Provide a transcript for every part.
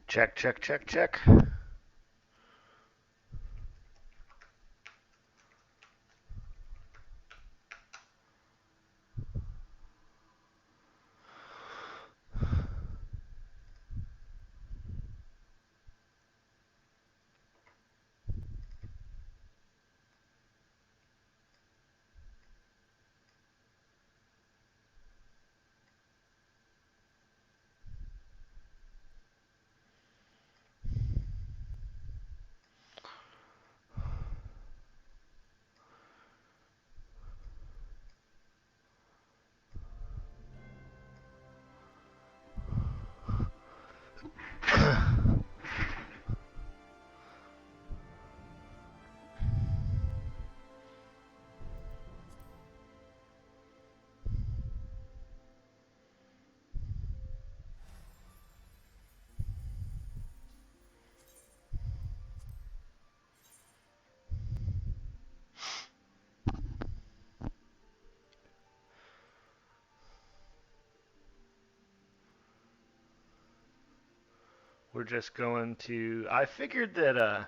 Check, check, check, check. We're just going to. I figured that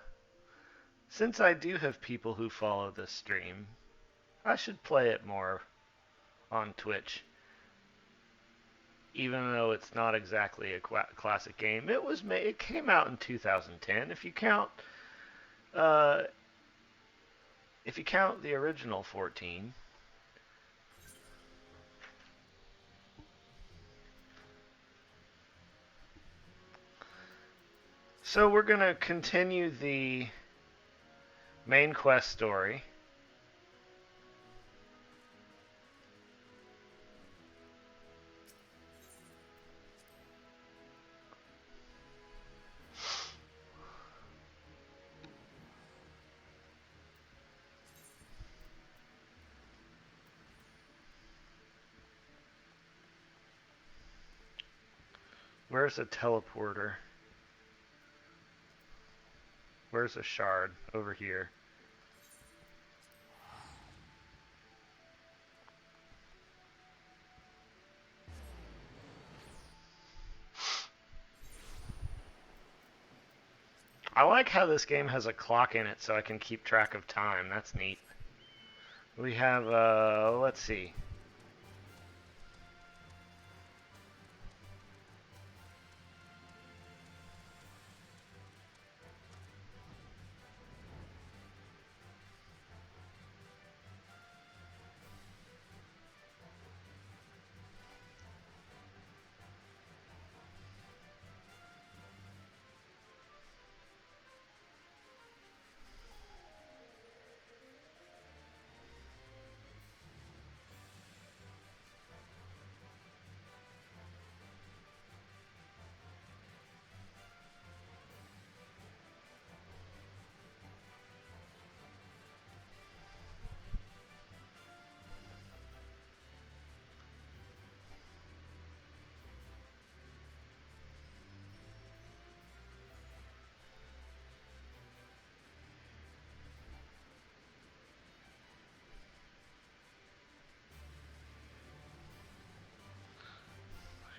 since I do have people who follow this stream, I should play it more on Twitch. Even though it's not exactly a classic game, it came out in 2010. Uh, if you count the original 14. So we're gonna continue the main quest story. Where's a teleporter? Where's a shard? Over here. I like how this game has a clock in it so I can keep track of time. That's neat. We have, let's see.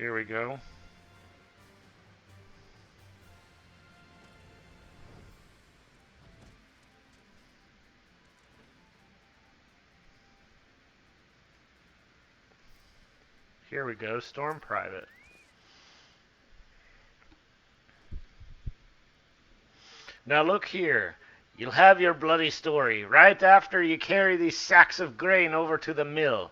Here we go. Here we go, Storm Private. Now look here. You'll have your bloody story right after you carry these sacks of grain over to the mill.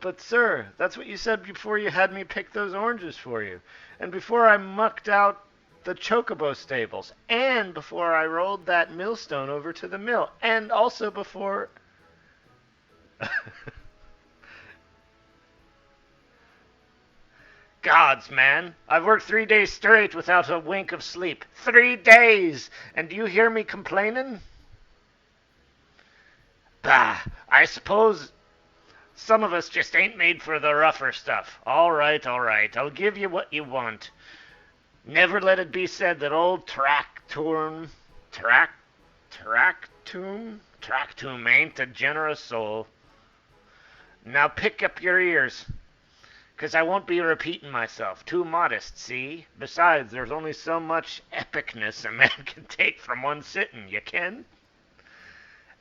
But sir, that's what you said before you had me pick those oranges for you. And before I mucked out the chocobo stables. And before I rolled that millstone over to the mill. And also before... Gods, man. I've worked 3 days straight without a wink of sleep. 3 days! And do you hear me complaining? Bah, I suppose some of us just ain't made for the rougher stuff. All right. I'll give you what you want. Never let it be said that old Tractum ain't a generous soul. Now pick up your ears, 'Cause I won't be repeating myself. Too modest, see? Besides, there's only so much epicness a man can take from one sitting, you ken?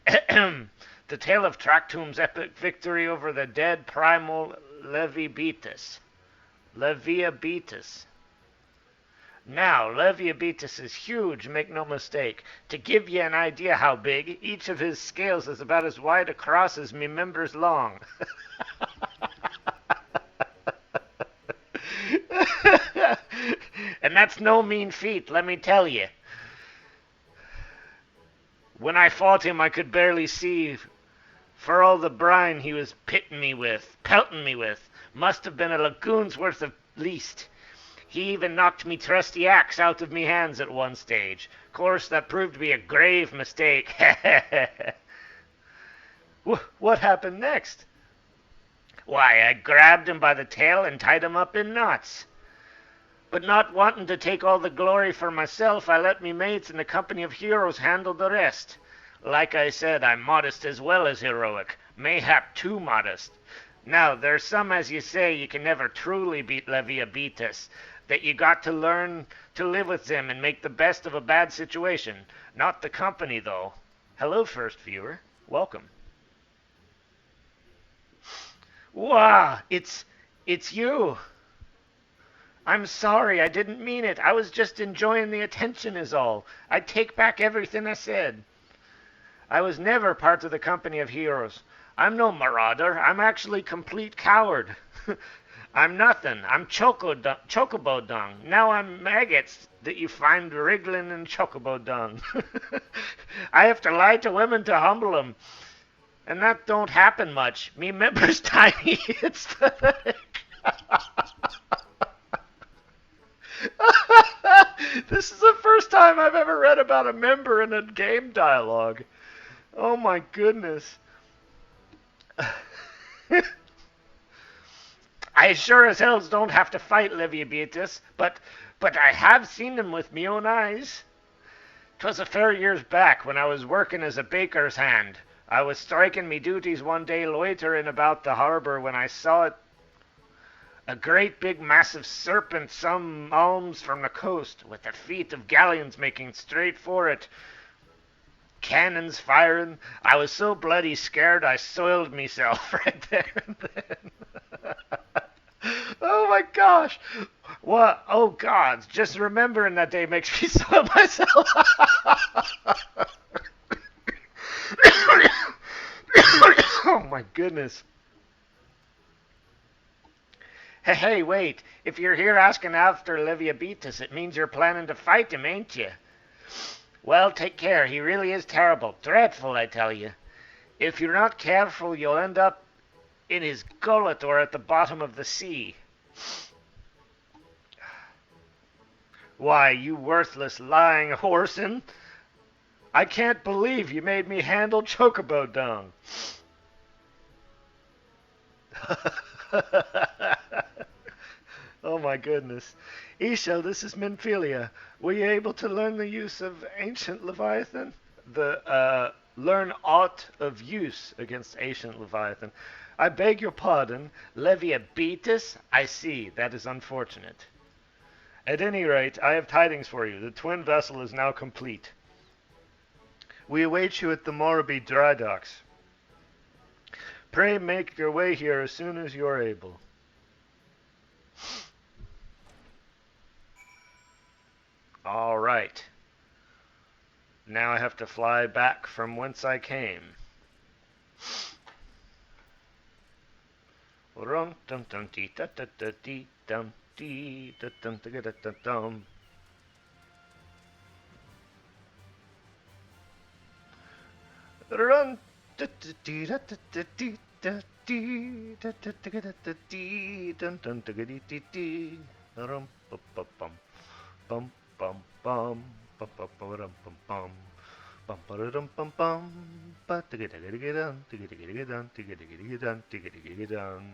The tale of Trachtum's epic victory over the dead primal Leviabetus. Leviabetus. Now, Leviabetus is huge, make no mistake. To give ye an idea how big, each of his scales is about as wide across as me members long. And that's no mean feat, let me tell ye. When I fought him, I could barely see for all the brine he was pelting me with. Must have been a lagoon's worth at least. He even knocked me trusty axe out of me hands at one stage. Course, that proved to be a grave mistake. What happened next? Why, I grabbed him by the tail and tied him up in knots. But not wanting to take all the glory for myself, I let me mates in the company of heroes handle the rest. Like I said, I'm modest as well as heroic, mayhap too modest. Now, there's some, as you say, you can never truly beat Leviabetus, that you got to learn to live with them and make the best of a bad situation. Not the company, though. Hello, first viewer. Welcome. Wow, it's you. I'm sorry, I didn't mean it. I was just enjoying the attention is all. I take back everything I said. I was never part of the company of heroes. I'm no marauder. I'm actually complete coward. I'm nothing. I'm chocobo dung. Now I'm maggots that you find wriggling in chocobo dung. I have to lie to women to humble them. And that don't happen much. Me members tiny. It's pathetic. This is the first time I've ever read about a member in a game dialogue. Oh my goodness. I sure as hell don't have to fight Leviabetus, but I have seen him with me own eyes. 'Twas a fair years back when I was working as a baker's hand. I was striking me duties one day loitering about the harbor when I saw it. A great big massive serpent some alms from the coast, with the feet of galleons making straight for it. Cannons firing. I was so bloody scared I soiled myself right there and then. Oh my gosh. What? Oh God. Just remembering that day makes me soil myself. Oh my goodness. Hey, wait. If you're here asking after Leviabetus, it means you're planning to fight him, ain't you? Well, take care. He really is terrible. Dreadful, I tell you. If you're not careful, you'll end up in his gullet or at the bottom of the sea. Why, you worthless, lying whoreson. I can't believe you made me handle chocobo dung. Oh my goodness. Isha, this is Minphilia. Were you able to learn the use of ancient Leviathan? Learn aught of use against ancient Leviathan. I beg your pardon. Leviabetus? I see. That is unfortunate. At any rate, I have tidings for you. The twin vessel is now complete. We await you at the Moraby dry docks. Pray make your way here as soon as you are able. All right. Now I have to fly back from whence I came. Rum dum dum dee da da da dee dum dee da dum da da da dum. Run da da dee da da da dee da dee da da da da da dee dum dum da dee dee dee. Rum bum bum bum bum bum bum bum bum bum bum bum. Bum ba-da-dum bum bum ba digga-digga-digga-dun digga-digga-digga-dun digga-digga-digga-dun digga-digga-digga-dun.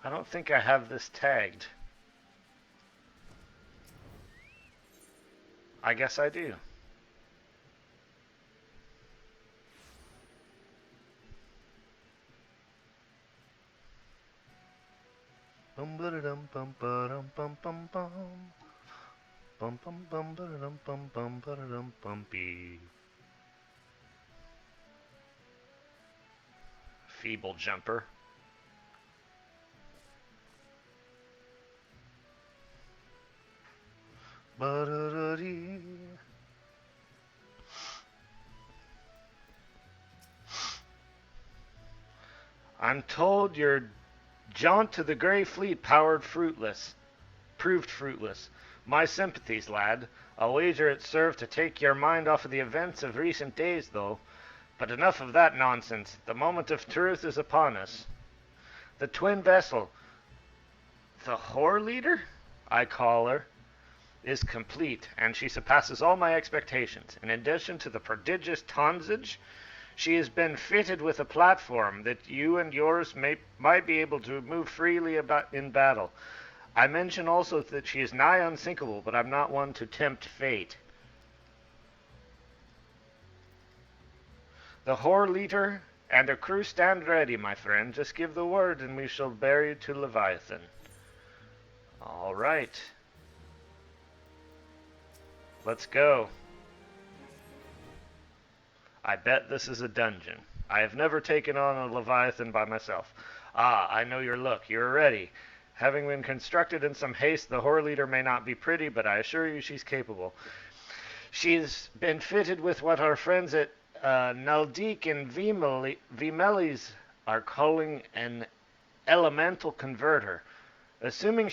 I don't think I have this tagged. I guess I do. Bum ba dum bum ba dum bum bum bum. Bum bum bum ba dum bum bum ba dum bumpy. Feeble jumper. Ba-da-da-dee. I'm told your jaunt to the Grey Fleet proved fruitless. My sympathies, lad. I'll wager it served to take your mind off of the events of recent days, though. But enough of that nonsense. The moment of truth is upon us. The twin vessel, the whore leader, I call her, is complete, and she surpasses all my expectations. In addition to the prodigious tonnage, she has been fitted with a platform that you and yours might be able to move freely about in battle. I mention also that she is nigh unsinkable, but I'm not one to tempt fate. The whore leader and her crew stand ready, my friend. Just give the word, and we shall bear you to Leviathan. All right. Let's go. I bet this is a dungeon. I have never taken on a Leviathan by myself. Ah, I know your look. You're ready. Having been constructed in some haste, the whore leader may not be pretty, but I assure you she's capable. She's been fitted with what our friends at Naldik and Vimelis are calling an elemental converter. Assuming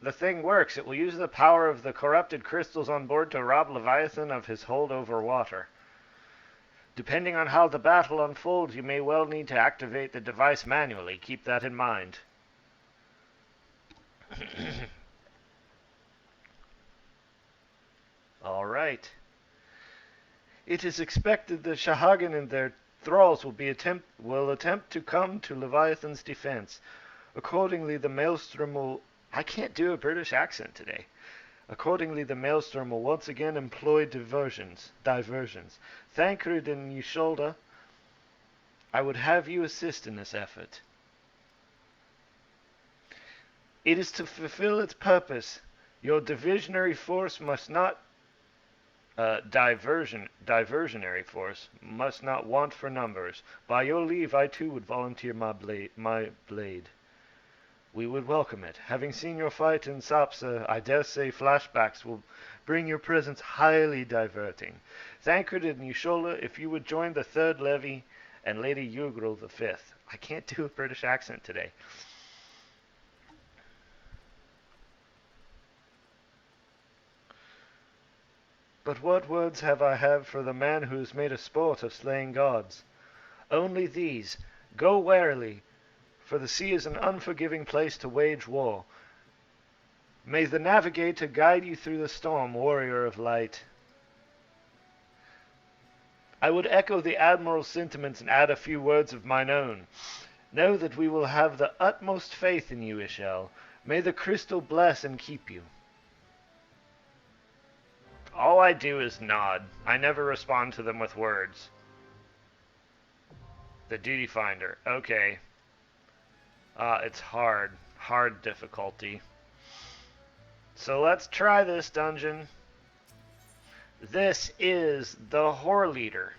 the thing works, it will use the power of the corrupted crystals on board to rob Leviathan of his hold over water. Depending on how the battle unfolds, you may well need to activate the device manually. Keep that in mind. All right. It is expected the Shahagan and their thralls will attempt to come to Leviathan's defense. Accordingly, the Maelstrom will... I can't do a British accent today. Accordingly, the Maelstrom will once again employ diversions. Thancred and Ysolda, I would have you assist in this effort. It is to fulfill its purpose. Your diversionary force must not diversionary force must not want for numbers. By your leave, I too would volunteer my blade. We would welcome it. Having seen your fight in Sapsa, I dare say flashbacks will bring your presence highly diverting. Thancred and Ysolda, if you would join the Third Levy, and Lady Ugrel the Fifth. I can't do a British accent today. But what words have I for the man who has made a sport of slaying gods? Only these: go warily, for the sea is an unforgiving place to wage war. May the navigator guide you through the storm, warrior of light. I would echo the Admiral's sentiments and add a few words of mine own. Know that we will have the utmost faith in you, Ishel. May the crystal bless and keep you. All I do is nod. I never respond to them with words. The duty finder. Okay. It's hard. Hard difficulty. So let's try this dungeon. This is the whore leader.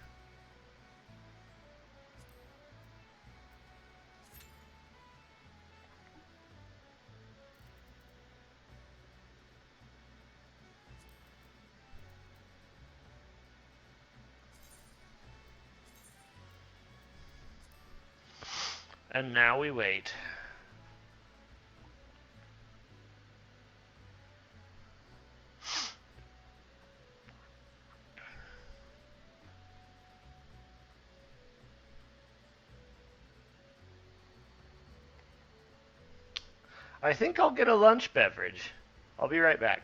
And now we wait. I think I'll get a lunch beverage. I'll be right back.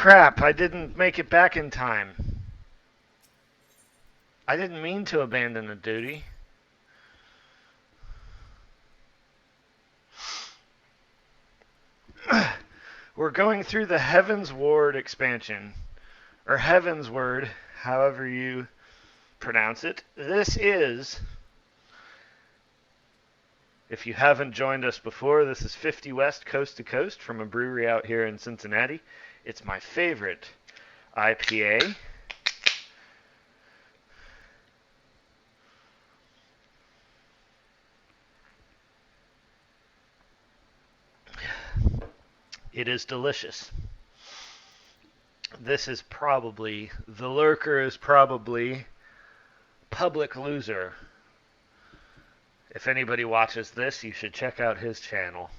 Crap, I didn't make it back in time. I didn't mean to abandon a duty. We're going through the Heaven's Ward expansion. Or Heaven's Word, however you pronounce it. This is, if you haven't joined us before, this is 50 West Coast to Coast from a brewery out here in Cincinnati. It's my favorite IPA. It is delicious. This is probably, the lurker is probably Public Loser. If anybody watches this, you should check out his channel.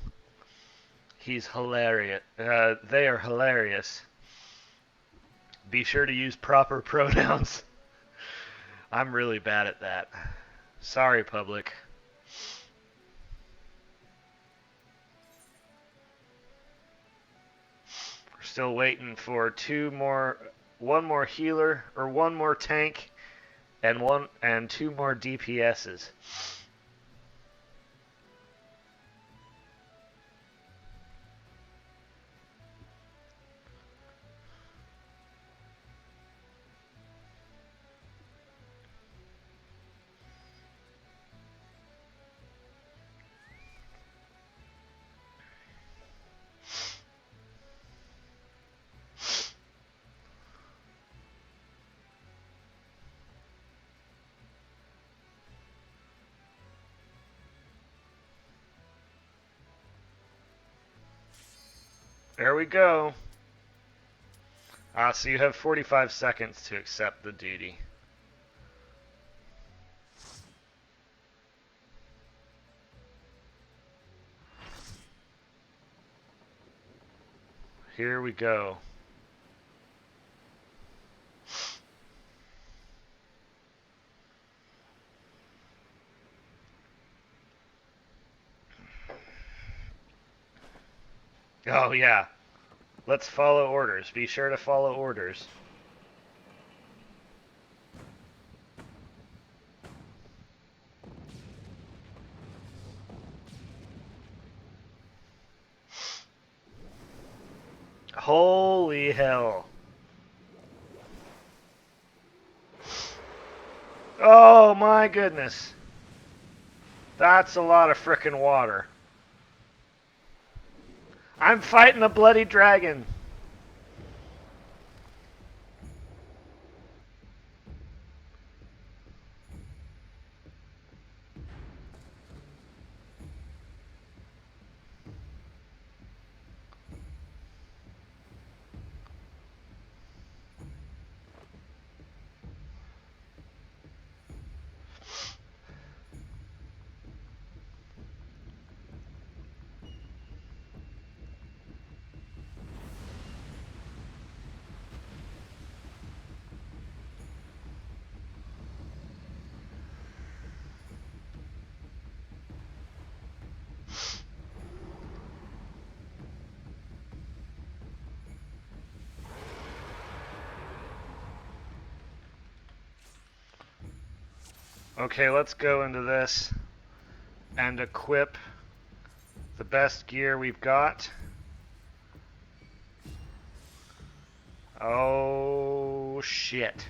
He's hilarious. They are hilarious. Be sure to use proper pronouns. I'm really bad at that. Sorry, Public. We're still waiting for one more healer, or one more tank, and two more DPSs. There we go. So you have 45 seconds to accept the duty. Here we go. Oh, yeah. Let's follow orders. Be sure to follow orders. Holy hell. Oh, my goodness. That's a lot of frickin' water. I'm fighting a bloody dragon. Okay, let's go into this and equip the best gear we've got. Oh, shit.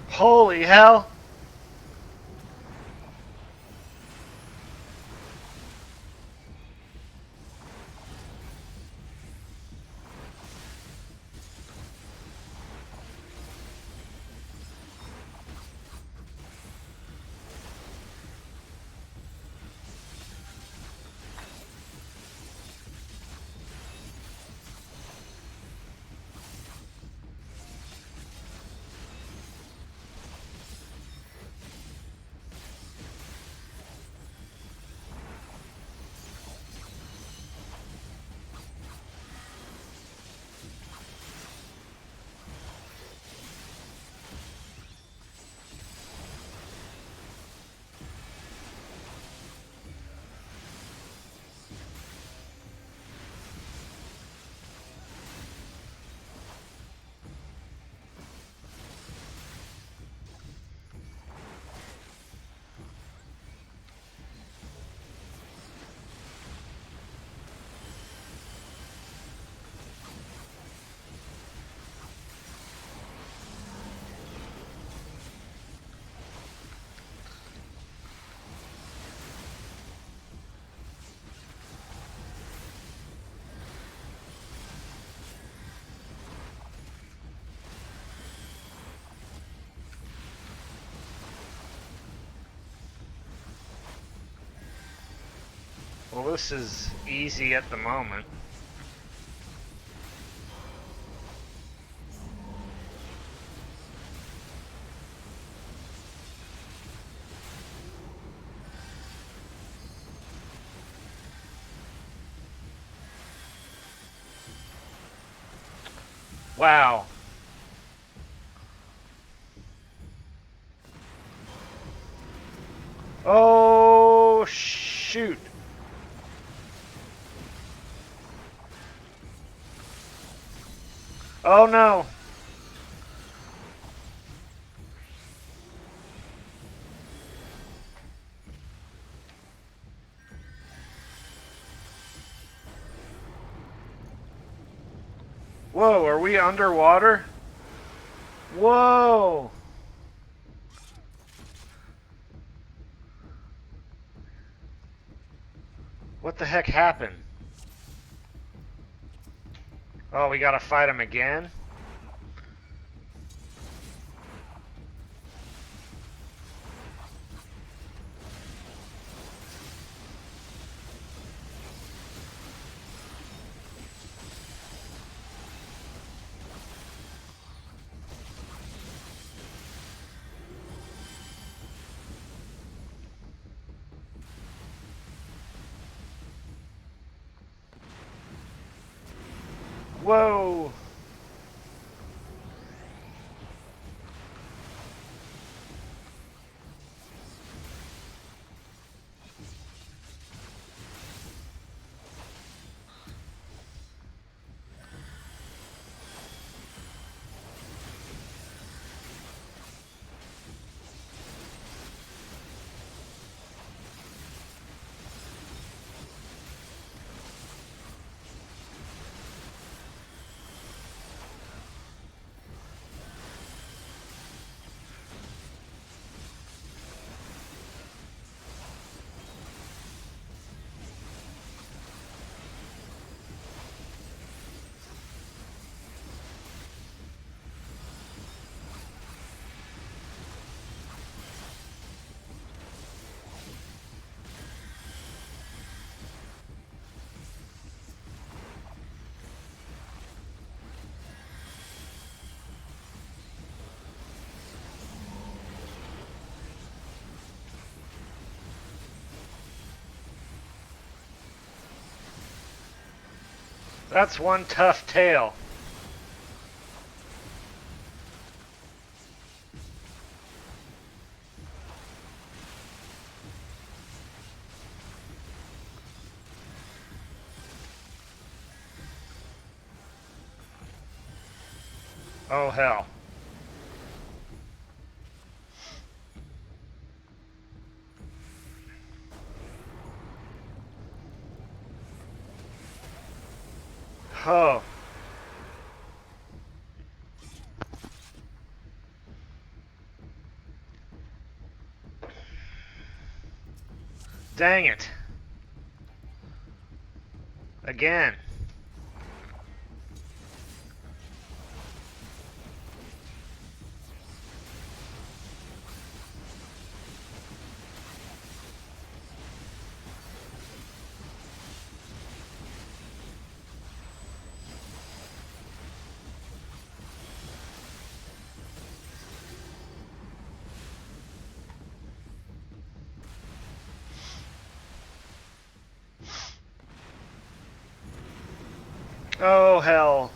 Holy hell! Well, this is easy at the moment. Wow. Oh, shoot. Oh, no. Whoa, are we underwater? Whoa. What the heck happened? Oh, we gotta fight him again? Whoa. That's one tough tail. Oh, hell. Oh. Dang it. Again. Oh, hell.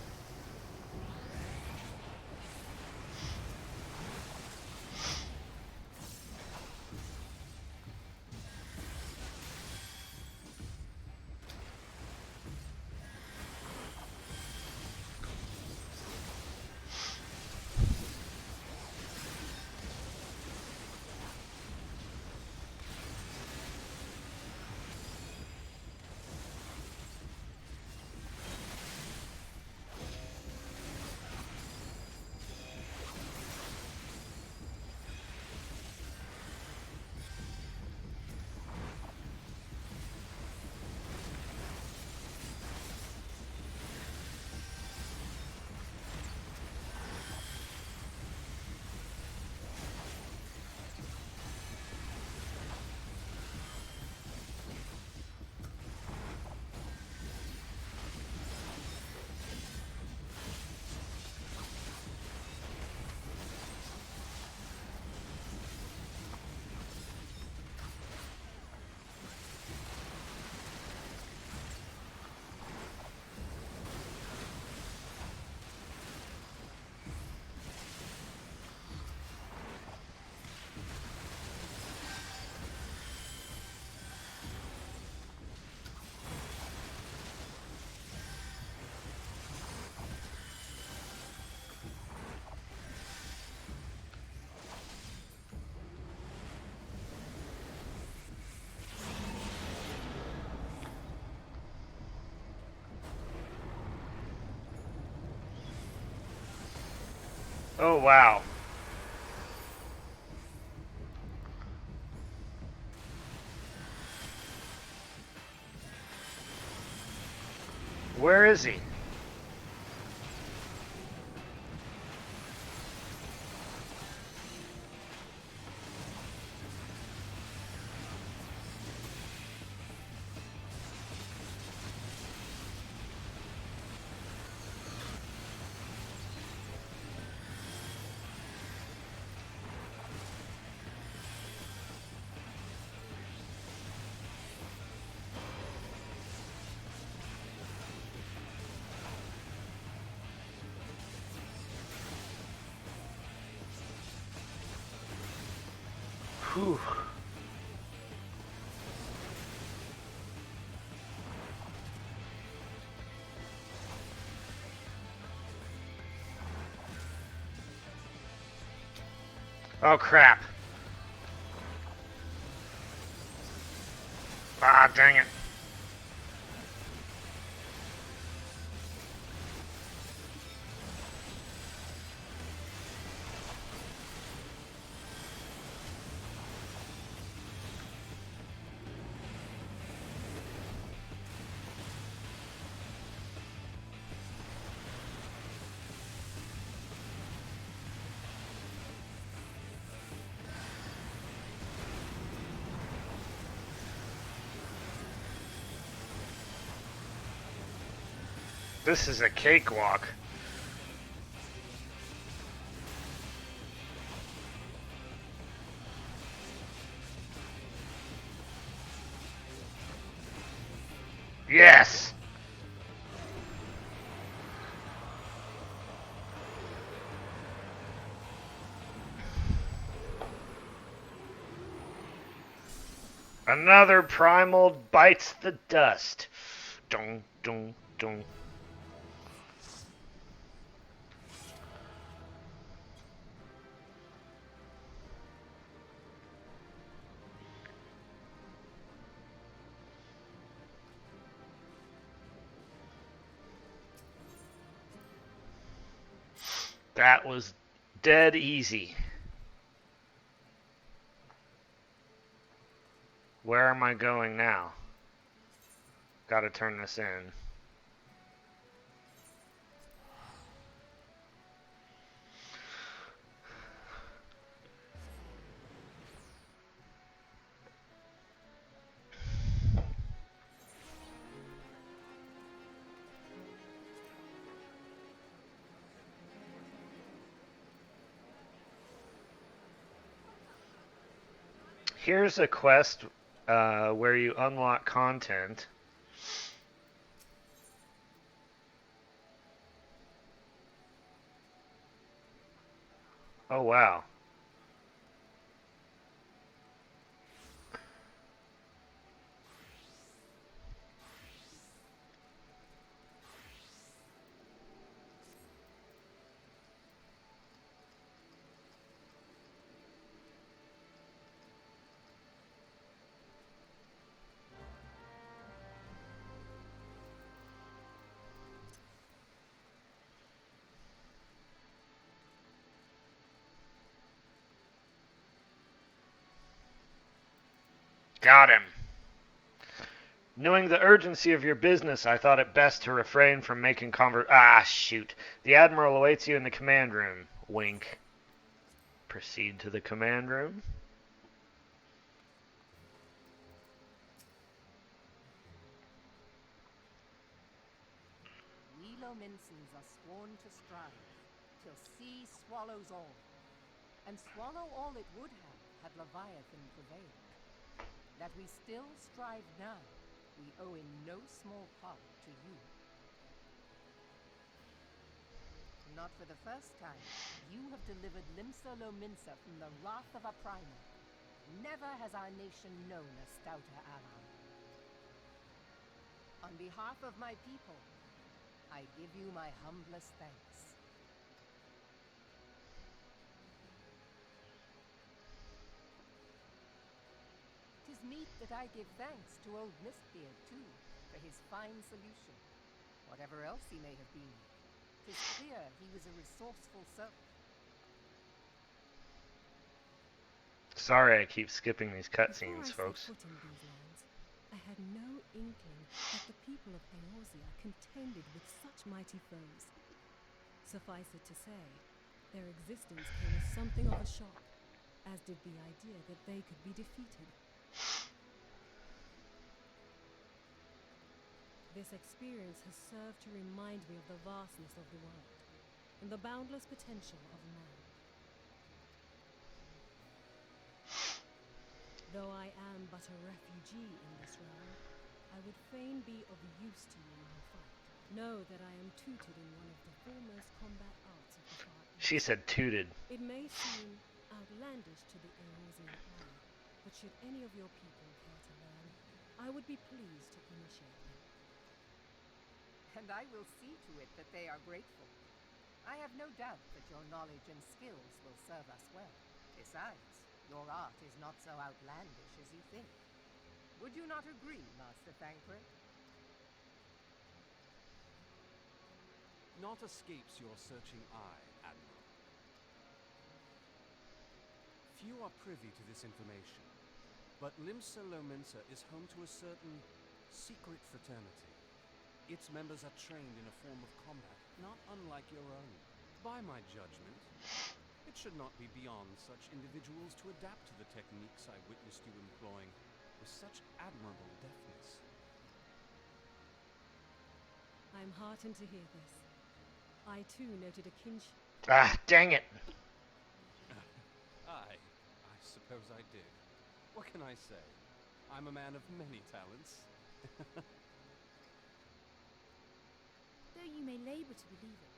Oh, wow. Where is he? Whew. Oh, crap. Ah, dang it. This is a cakewalk. Yes! Another primal bites the dust. Dun, dun, dun. That was dead easy. Where am I going now? Gotta turn this in. Here's a quest where you unlock content. Oh, wow. Got him. Knowing the urgency of your business, I thought it best to refrain from making Ah, shoot. The Admiral awaits you in the command room. Wink. Proceed to the command room. We Lominsons are sworn to strive, till sea swallows all. And swallow all it would have, had Leviathan prevailed. That we still strive now, we owe in no small part to you. Not for the first time, you have delivered Limsa Lominsa from the wrath of a primal. Never has our nation known a stouter ally. On behalf of my people, I give you my humblest thanks. 'Tis meet that I give thanks to old Mistbeard, too, for his fine solution. Whatever else he may have been, 'tis clear he was a resourceful servant. Sorry I keep skipping these Before cutscenes, I set folks. foot in these lands, I had no inkling that the people of Eorzea contended with such mighty foes. Suffice it to say, their existence came as something of a shock, as did the idea that they could be defeated. This experience has served to remind me of the vastness of the world and the boundless potential of man. Though I am but a refugee in this realm, I would fain be of use to you in your fight. Know that I am tutored in one of the foremost combat arts of the Far East. She said tooted. It may seem outlandish to the Eorzean eye, but should any of your people care to learn, I would be pleased to initiate them. And I will see to it that they are grateful. I have no doubt that your knowledge and skills will serve us well. Besides, your art is not so outlandish as you think. Would you not agree, Master Thancred? Naught escapes your searching eye, Admiral. Few are privy to this information, but Limsa Lominsa is home to a certain secret fraternity. Its members are trained in a form of combat, not unlike your own. By my judgment, it should not be beyond such individuals to adapt to the techniques I witnessed you employing with such admirable deftness. I am heartened to hear this. I too noted a kinship. Ah, dang it. I suppose I did. What can I say? I'm a man of many talents. Though you may labour to believe it,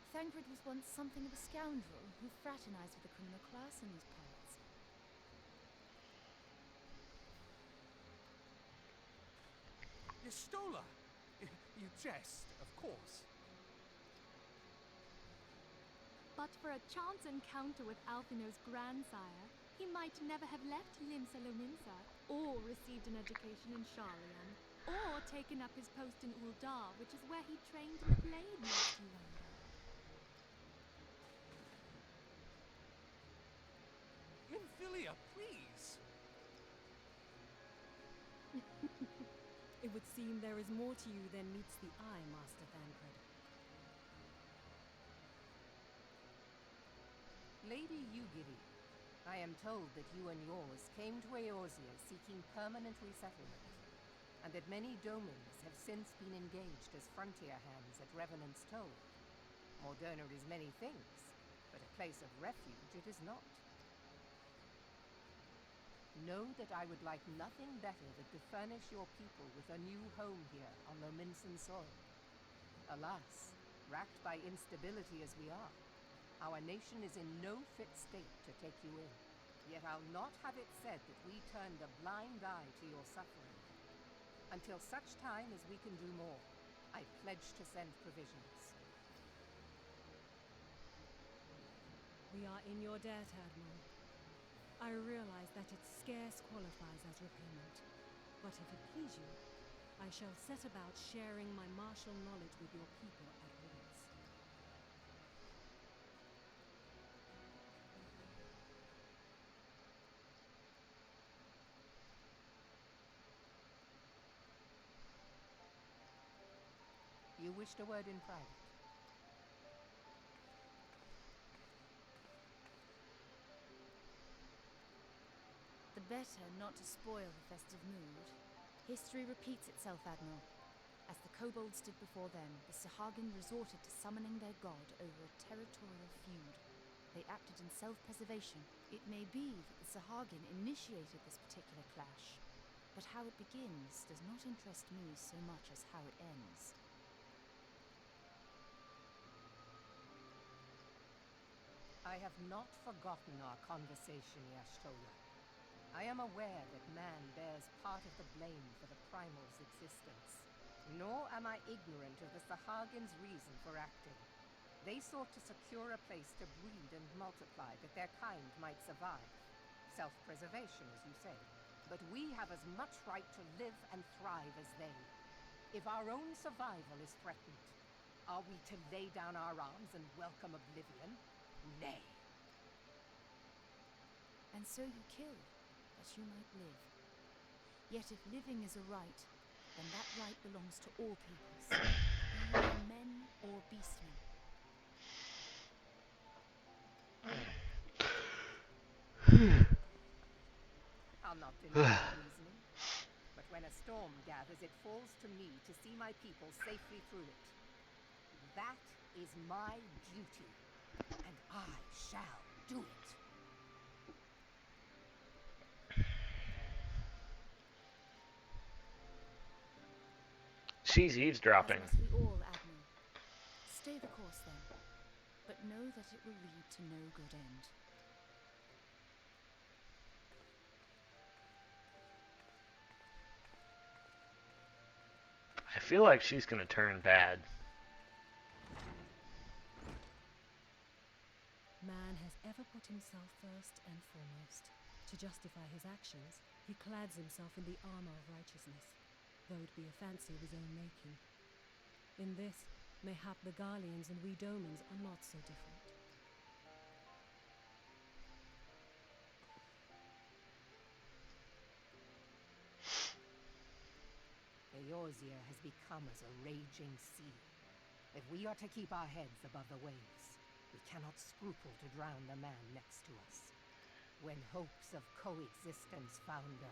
Thancred was once something of a scoundrel who fraternized with the criminal class in these parts. Yestola! You jest, of course. But for a chance encounter with Alphino's grandsire, he might never have left Limsa Lominsa, or received an education in Sharlayan, or taken up his post in Uldar, which is where he trained in the blade, lest you wonder. Infilia, please! It would seem there is more to you than meets the eye, Master Thancred. Lady Yugiri, I am told that you and yours came to Eorzea seeking permanent resettlement, and that many domins have since been engaged as frontier hands at Revenant's Toll. Mordona is many things, but a place of refuge it is not. Know that I would like nothing better than to furnish your people with a new home here on Lominsan soil. Alas, racked by instability as we are, our nation is in no fit state to take you in. Yet I'll not have it said that we turned a blind eye to your suffering. Until such time as we can do more, I pledge to send provisions. We are in your debt, Admiral. I realize that it scarce qualifies as repayment, but if it please you, I shall set about sharing my martial knowledge with your people at once. You wished a word in private. The better not to spoil the festive mood. History repeats itself, Admiral. As the kobolds did before them, the Sahagin resorted to summoning their god over a territorial feud. They acted in self-preservation. It may be that the Sahagin initiated this particular clash, but how it begins does not interest me so much as how it ends. I have not forgotten our conversation, Y'ashtola. I am aware that man bears part of the blame for the primal's existence. Nor am I ignorant of the Sahagin's reason for acting. They sought to secure a place to breed and multiply that their kind might survive. Self-preservation, as you say. But we have as much right to live and thrive as they. If our own survival is threatened, are we to lay down our arms and welcome oblivion? Nay. and so you kill, that you might live. Yet if living is a right, then that right belongs to all peoples, be they men or beastmen. I'll not deny your reasoning. But when a storm gathers, it falls to me to see my people safely through it. That is my duty, and I shall do it. She's eavesdropping. As must we all, Admiral. Stay the course then, but know that it will lead to no good end. I feel like she's going to turn bad. Man has ever put himself first and foremost. To justify his actions, he clads himself in the armor of righteousness, though it be a fancy of his own making. In this, mayhap the Garleans and we Domans are not so different. Eorzea has become as a raging sea. If we are to keep our heads above the waves, we cannot scruple to drown the man next to us. When hopes of coexistence founder,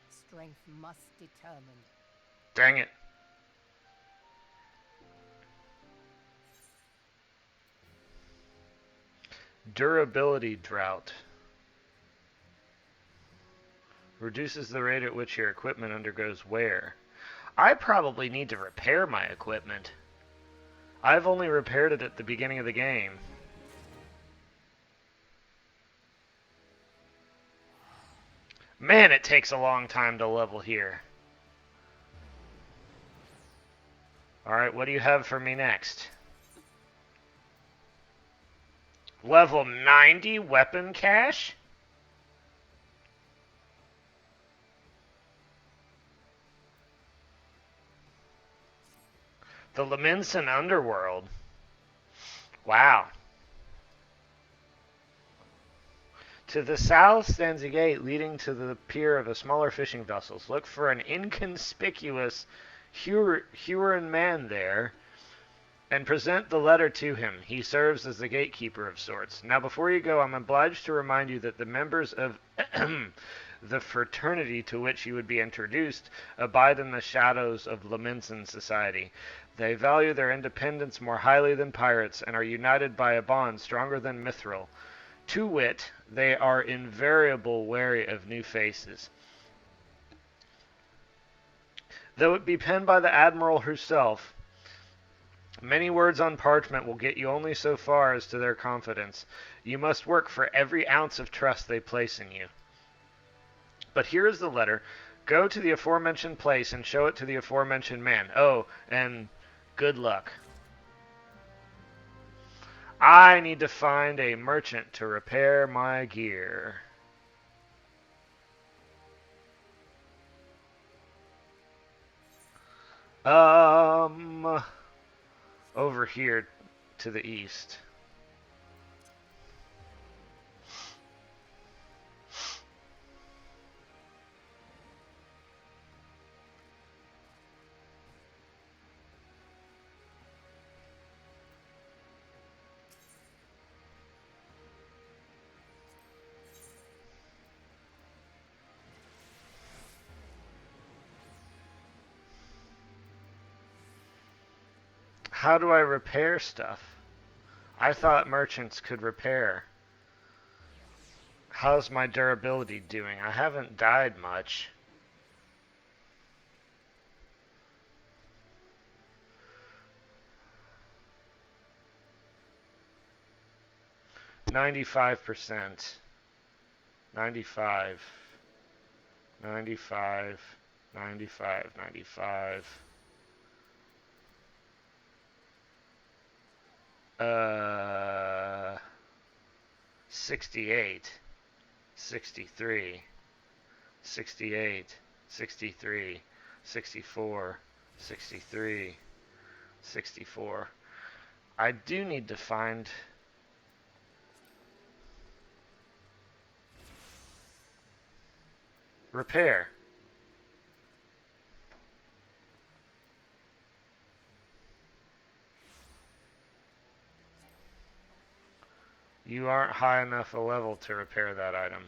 strength must determine. Dang it. Durability drought. Reduces the rate at which your equipment undergoes wear. I probably need to repair my equipment. I've only repaired it at the beginning of the game. Man, it takes a long time to level here. Alright, what do you have for me next? Level 90 weapon cache? The Leminson Underworld. Wow. To the south stands a gate leading to the pier of a smaller fishing vessels. Look for an inconspicuous Huron man there and present the letter to him. He serves as the gatekeeper of sorts. Now, before you go, I'm obliged to remind you that the members of the fraternity to which you would be introduced abide in the shadows of Leminson society. They value their independence more highly than pirates and are united by a bond stronger than mithril. To wit, they are invariable wary of new faces. Though it be penned by the Admiral herself, many words on parchment will get you only so far as to their confidence. You must work for every ounce of trust they place in you. But here is the letter. Go to the aforementioned place and show it to the aforementioned man. Oh, and good luck. I need to find a merchant to repair my gear. Over here to the east. How do I repair stuff? I thought merchants could repair. How's my durability doing? I haven't died much. %95. 95. 95. 95. 95. 68, 63, 68, 63, 64, 63, 64. I do need to find... Repair. You aren't high enough a level to repair that item.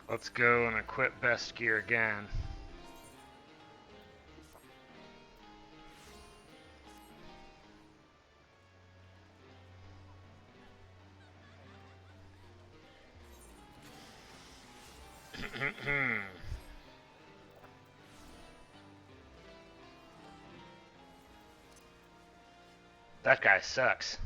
Let's go and equip best gear again. That guy sucks.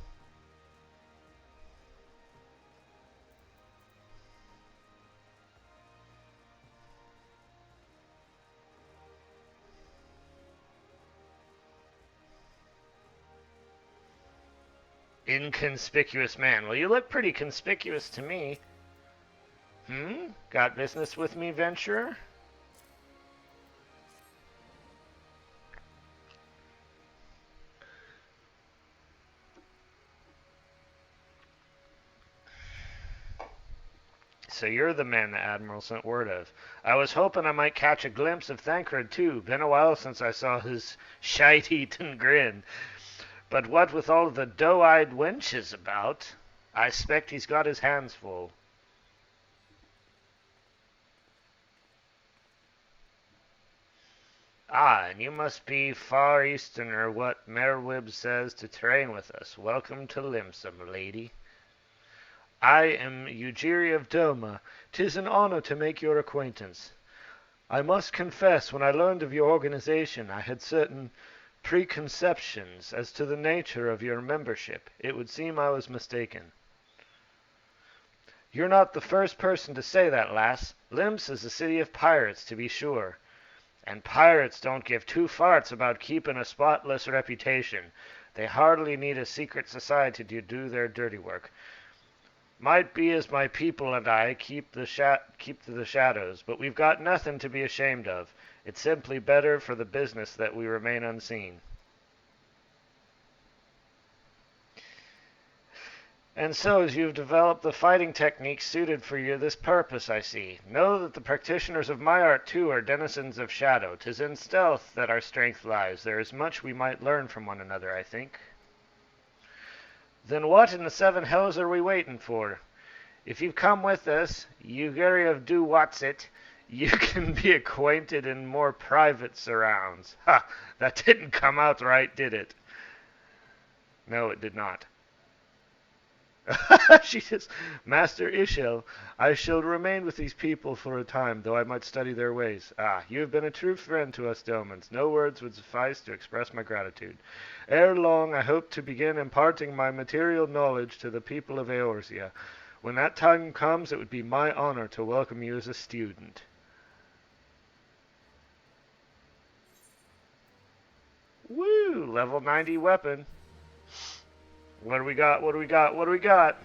Inconspicuous man. Well, you look pretty conspicuous to me. Got business with me, venturer? so you're the man the Admiral sent word of. I was hoping I might catch a glimpse of Thancred, too. Been a while since I saw his shite-eaten grin. But what with all the doe-eyed wenches about, I expect he's got his hands full. Ah, and you must be Far Easterner, what Merwib says, to train with us. Welcome to Limsa, lady. I am Ujiri of Doma. 'Tis an honor to make your acquaintance. I must confess, when I learned of your organization, I had certain preconceptions as to the nature of your membership. It would seem I was mistaken. You're not the first person to say that, lass. Lims is a city of pirates, to be sure. And pirates don't give two farts about keeping a spotless reputation. They hardly need a secret society to do their dirty work. Might be as my people and I keep to the shadows, but we've got nothing to be ashamed of. It's simply better for the business that we remain unseen. And so, as you've developed the fighting techniques suited for this purpose, I see. Know that the practitioners of my art, too, are denizens of shadow. 'Tis in stealth that our strength lies. There is much we might learn from one another, I think. Then what in the seven hells are we waiting for? If you come with us, Ugary of Do-What's-It, you can be acquainted in more private surrounds. Ha! That didn't come out right, did it? No, it did not. She says, Master Ishel, I shall remain with these people for a time, though I might study their ways. Ah, you have been a true friend to us Domans. No words would suffice to express my gratitude. Ere long, I hope to begin imparting my material knowledge to the people of Eorzea. When that time comes, it would be my honor to welcome you as a student. Woo! Level 90 weapon. What do we got? What do we got? What do we got?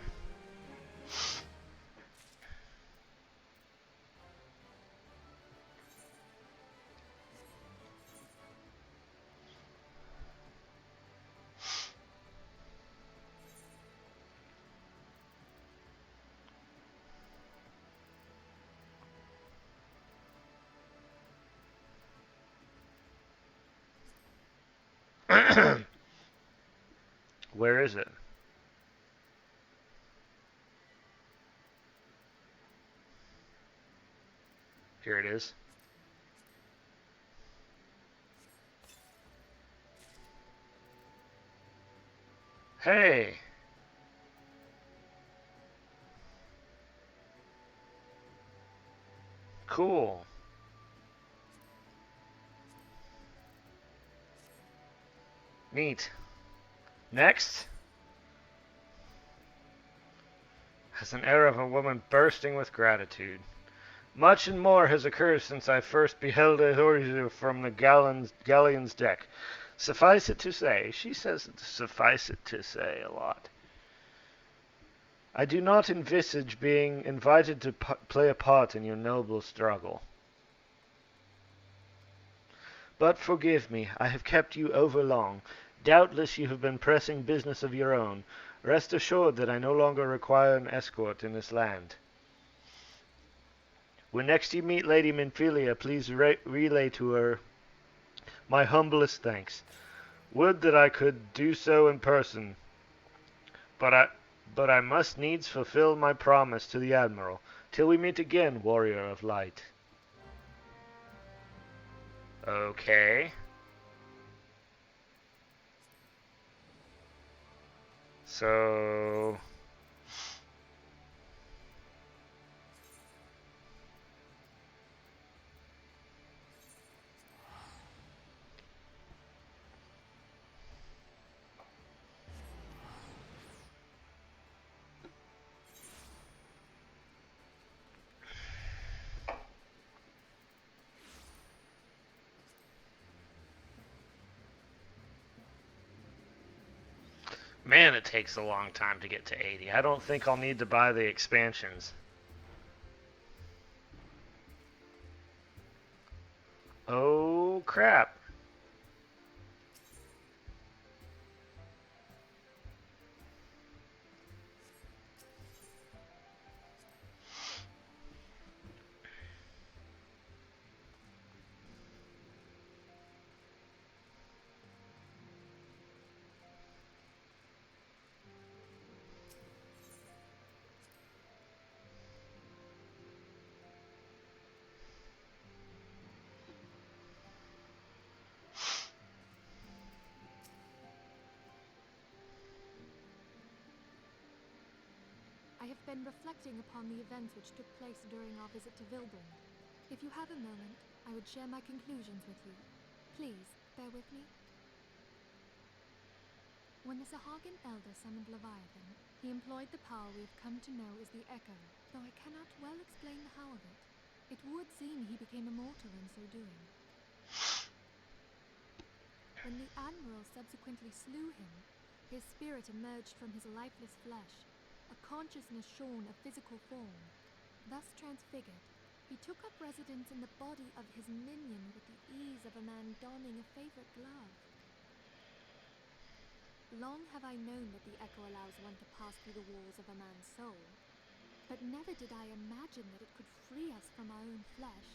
Where is it? Here it is. Hey! Cool. Neat. Next. Has an air of a woman bursting with gratitude. Much and more has occurred since I first beheld Eorzea from the galleon's deck. Suffice it to say, she says suffice it to say a lot. I do not envisage being invited to play a part in your noble struggle. But forgive me, I have kept you overlong. Doubtless you have been pressing business of your own. Rest assured that I no longer require an escort in this land. When next you meet Lady Minfilia, please relay to her my humblest thanks. Would that I could do so in person, but I must needs fulfill my promise to the Admiral. Till we meet again, warrior of light. Okay. So... Man, it takes a long time to get to 80. I don't think I'll need to buy the expansions. Oh, crap. been reflecting upon the events which took place during our visit to Vilbrand. If you have a moment, I would share my conclusions with you. Please, bear with me. When the Sahagin Elder summoned Leviathan, he employed the power we have come to know as the Echo, though I cannot well explain the how of it. It would seem he became immortal in so doing. When the Admiral subsequently slew him, his spirit emerged from his lifeless flesh, a consciousness shorn of physical form. Thus transfigured, he took up residence in the body of his minion with the ease of a man donning a favorite glove. Long have I known that the Echo allows one to pass through the walls of a man's soul, but never did I imagine that it could free us from our own flesh,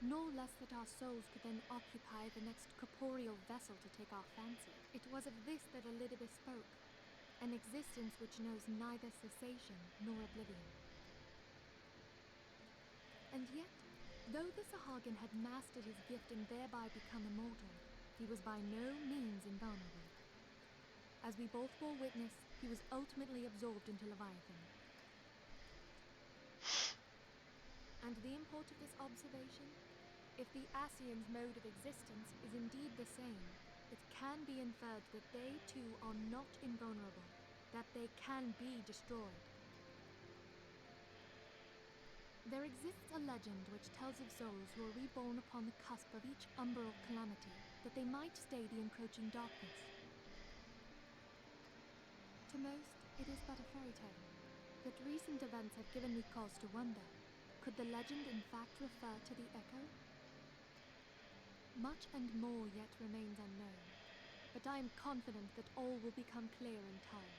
nor less that our souls could then occupy the next corporeal vessel to take our fancy. It was of this that Elizabeth spoke, an existence which knows neither cessation nor oblivion. And yet, though the Sahagin had mastered his gift and thereby become immortal, he was by no means invulnerable. As we both bore witness, he was ultimately absorbed into Leviathan. And the import of this observation? If the Ascians' mode of existence is indeed the same, it can be inferred that they too are not invulnerable, that they can be destroyed. There exists a legend which tells of souls who are reborn upon the cusp of each umbral calamity, that they might stay the encroaching darkness. To most, it is but a fairy tale, yet recent events have given me cause to wonder. Could the legend in fact refer to the Echo? Much and more yet remains unknown, but I am confident that all will become clear in time.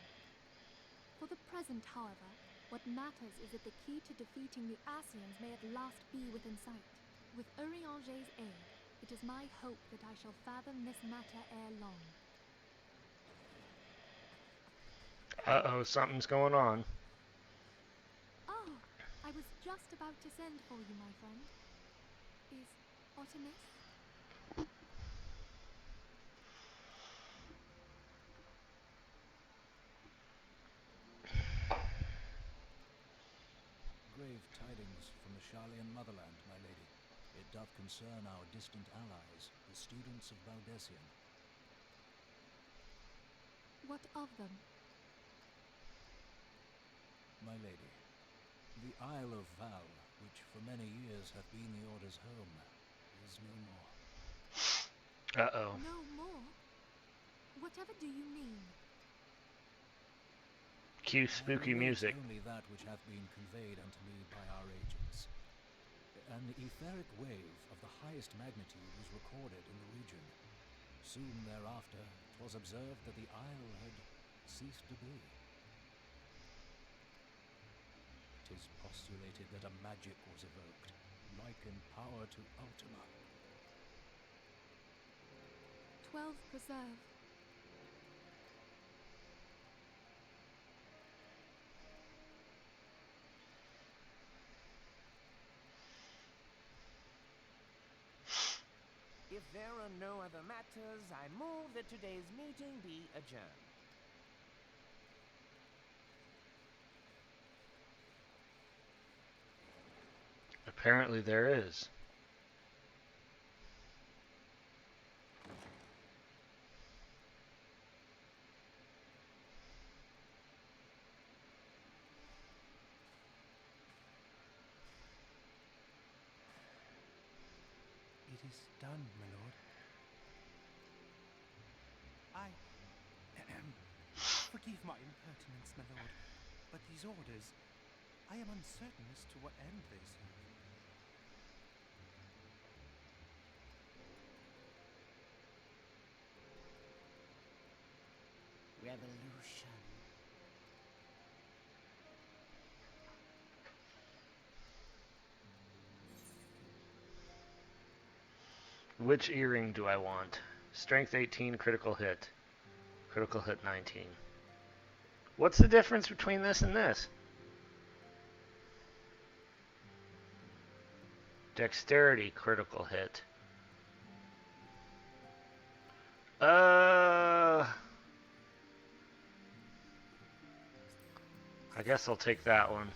For the present, however, what matters is that the key to defeating the Ascians may at last be within sight. With Urianger's aid, it is my hope that I shall fathom this matter ere long. Uh-oh, something's going on. Oh, I was just about to send for you, my friend. Is Artemis? Grave tidings from the Sharlayan motherland, my lady. It doth concern our distant allies, the students of Valdesian. What of them? My lady, the Isle of Val, which for many years hath been the Order's home, is no more. Uh-oh. No more? Whatever do you mean? Cue spooky I relate music. only that which hath been conveyed unto me by our agents. An etheric wave of the highest magnitude was recorded in the region. Soon thereafter, 'twas observed that the isle had ceased to be. 'Tis postulated that a magic was evoked, like in power to Ultima. 12 preserve. If there are no other matters, I move that today's meeting be adjourned. Apparently there is. It is done, my lord. Forgive my impertinence, my lord, but these orders, I am uncertain as to what end they serve. Revolution. Which earring do I want? Strength 18, critical hit. Critical hit 19. What's the difference between this and this? Dexterity, critical hit. I guess I'll take that one.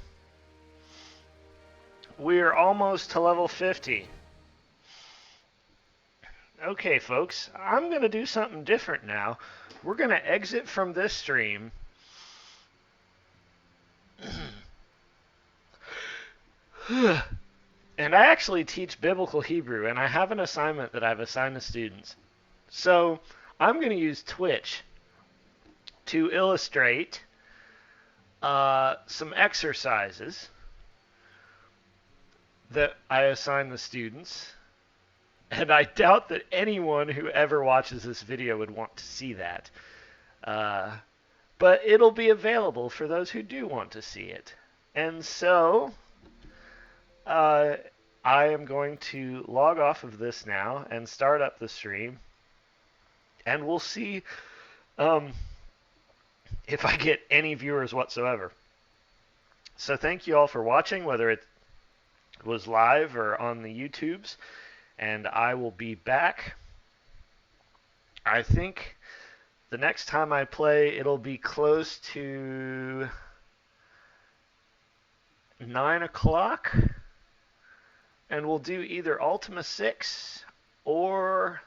We're almost to level 50. Okay, folks, I'm going to do something different now. We're going to exit from this stream. And I actually teach biblical Hebrew, and I have an assignment that I've assigned to students. So I'm going to use Twitch to illustrate some exercises that I assign the students. And I doubt that anyone who ever watches this video would want to see that. But it'll be available for those who do want to see it. And so I am going to log off of this now and start up the stream. And we'll see if I get any viewers whatsoever. So thank you all for watching, whether it was live or on the YouTubes. And I will be back. I think the next time I play, it'll be close to 9 o'clock. And we'll do either Ultima 6 or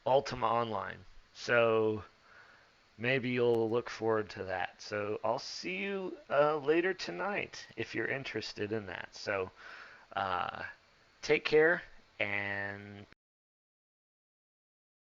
Ultima Online. So maybe you'll look forward to that. So I'll see you later tonight if you're interested in that. So take care and